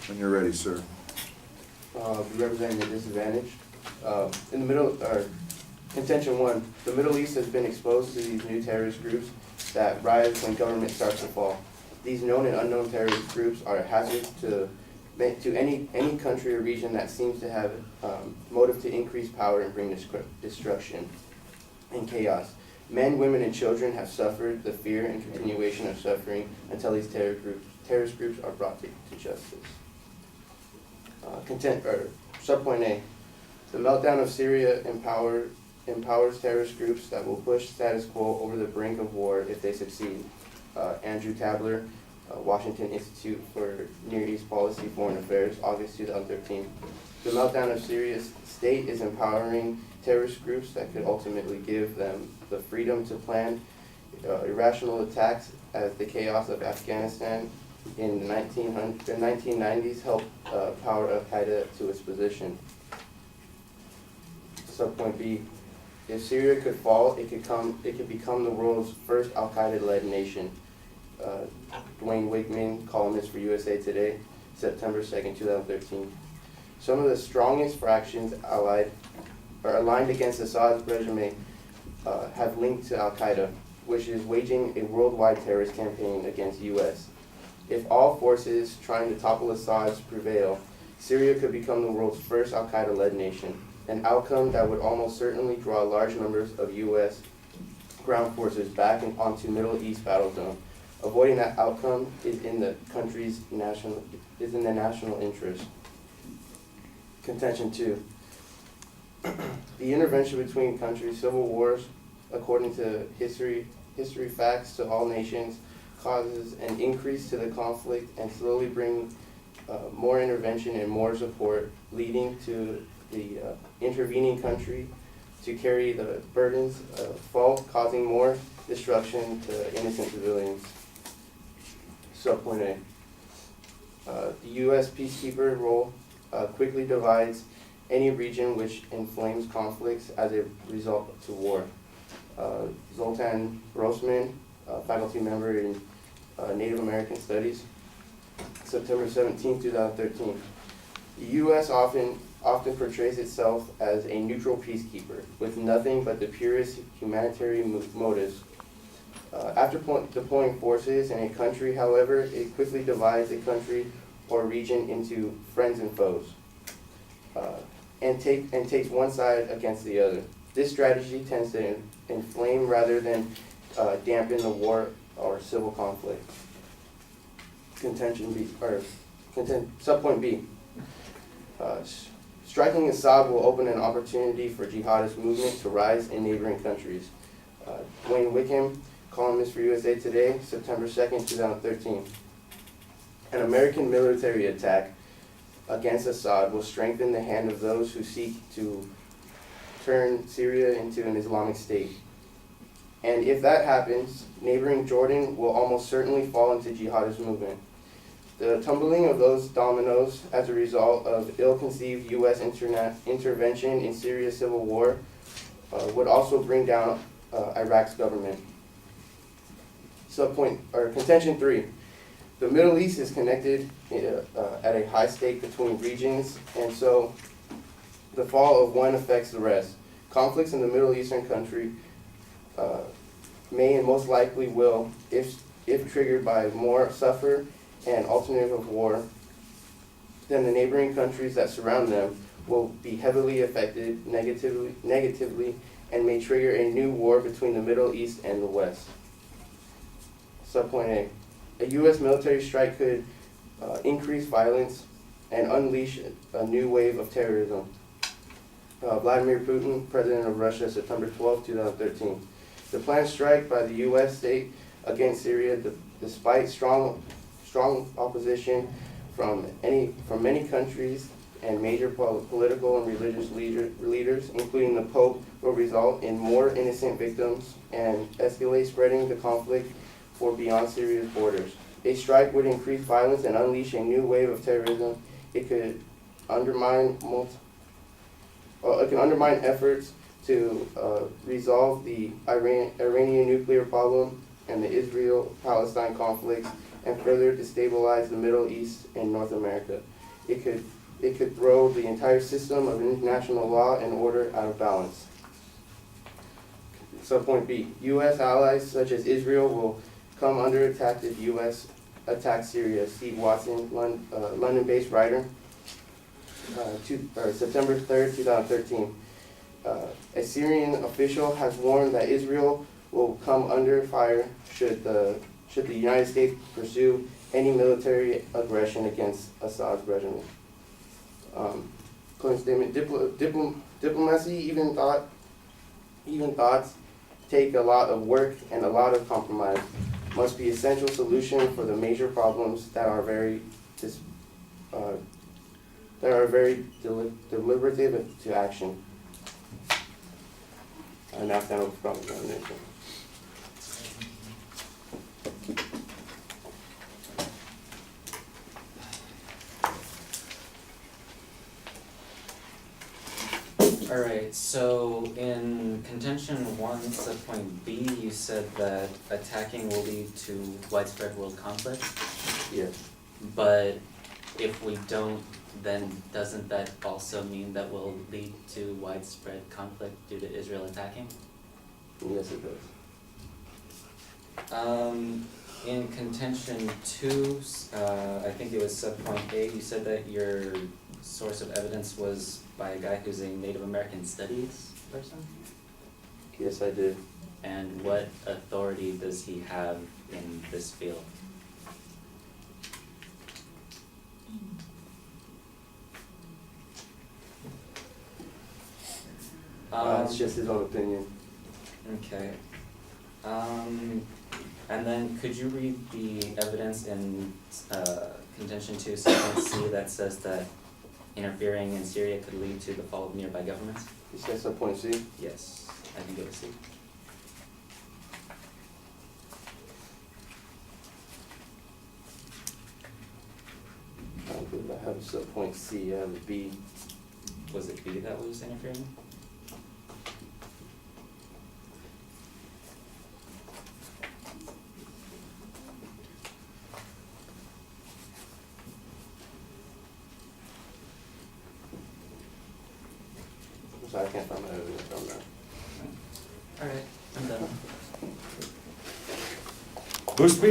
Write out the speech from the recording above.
When you're ready, sir. Be representing the disadvantaged. In the middle, or contention one, the Middle East has been exposed to these new terrorist groups that rise when government starts to fall. These known and unknown terrorist groups are a hazard to any country or region that seems to have motive to increase power and bring destruction and chaos. Men, women, and children have suffered the fear and continuation of suffering until these terrorist groups are brought to justice. Subpoint A. The meltdown of Syria empowers terrorist groups that will push status quo over the brink of war if they succeed. Andrew Tabler, Washington Institute for Near East Policy, Foreign Affairs, August 2013. The meltdown of Syria's state is empowering terrorist groups that could ultimately give them the freedom to plan irrational attacks as the chaos of Afghanistan in the 1990s helped power Al-Qaeda to its position. Subpoint B. If Syria could fall, it could become the world's first Al-Qaeda-led nation. Dwayne Wickman, columnist for USA Today, September 2nd, 2013. Some of the strongest fractions aligned against Assad's regime have linked to Al-Qaeda, which is waging a worldwide terrorist campaign against the U.S. If all forces trying to topple Assad prevail, Syria could become the world's first Al-Qaeda-led nation, an outcome that would almost certainly draw large numbers of U.S. ground forces back onto Middle East battle zone. Avoiding that outcome is in the country's national interest. Contention 2. The intervention between countries' civil wars, according to history facts to all nations, causes an increase to the conflict and slowly bring more intervention and more support, leading to the intervening country to carry the burdens of fault, causing more destruction to innocent civilians. Subpoint A. The U.S. peacekeeper role quickly divides any region which inflames conflicts as a result to war. Zoltan Grossman, faculty member in Native American Studies, September 17, 2013. The U.S. often portrays itself as a neutral peacekeeper with nothing but the purest humanitarian motives. After deploying forces in a country, however, it quickly divides a country or region into friends and foes, and takes one side against the other. This strategy tends to inflame rather than dampen the war or civil conflict. Subpoint B. Striking Assad will open an opportunity for jihadist movement to rise in neighboring countries. Dwayne Wickham, columnist for USA Today, September 2nd, 2013. An American military attack against Assad will strengthen the hand of those who seek to turn Syria into an Islamic state. And if that happens, neighboring Jordan will almost certainly fall into jihadist movement. The tumbling of those dominoes as a result of ill-conceived U.S. intervention in Syria's civil war would also bring down Iraq's government. Contention 3. The Middle East is connected at a high stake between regions, and so the fall of one affects the rest. Conflicts in the Middle Eastern country may and most likely will, if triggered by more suffer and alternative war, then the neighboring countries that surround them will be heavily affected negatively and may trigger a new war between the Middle East and the West. Subpoint A. A U.S. military strike could increase violence and unleash a new wave of terrorism. Vladimir Putin, President of Russia, September 12, 2013. The planned strike by the U.S. state against Syria, despite strong opposition from many countries and major political and religious leaders, including the Pope, will result in more innocent victims and escalate spreading the conflict for beyond Syria's borders. A strike would increase violence and unleash a new wave of terrorism. It could undermine efforts to resolve the Iranian nuclear problem and the Israel-Palestine conflicts and further destabilize the Middle East and North America. It could throw the entire system of international law and order out of balance. Subpoint B, U.S. allies such as Israel will come under attack if U.S. attacks Syria. Steve Watson, London-based writer, September 3rd, 2013. A Syrian official has warned that Israel will come under fire should the United States pursue any military aggression against Assad's regime. Clinton statement, diplomacy, even thoughts take a lot of work and a lot of compromise, must be essential solution for the major problems that are very deliberative to action. I now stand over for examination. Alright, so in contention 1, subpoint B, you said that attacking will lead to widespread world conflict, Yes. but if we don't, then doesn't that also mean that will lead to widespread conflict due to Israel attacking? Yes, it does. In contention 2, I think it was subpoint A, you said that your source of evidence was by a guy who's a Native American Studies person? Yes, I did. And what authority does he have in this field? It's just his own opinion. Okay. And then could you read the evidence in contention 2, subpoint C, that says that interfering in Syria could lead to the fall of nearby governments? You said subpoint C? Yes, I think it was C. I don't believe I have a subpoint C. I have a B. Was it B that was interfering? So I can't find my evidence from that. Alright, I'm done. Who's speaking?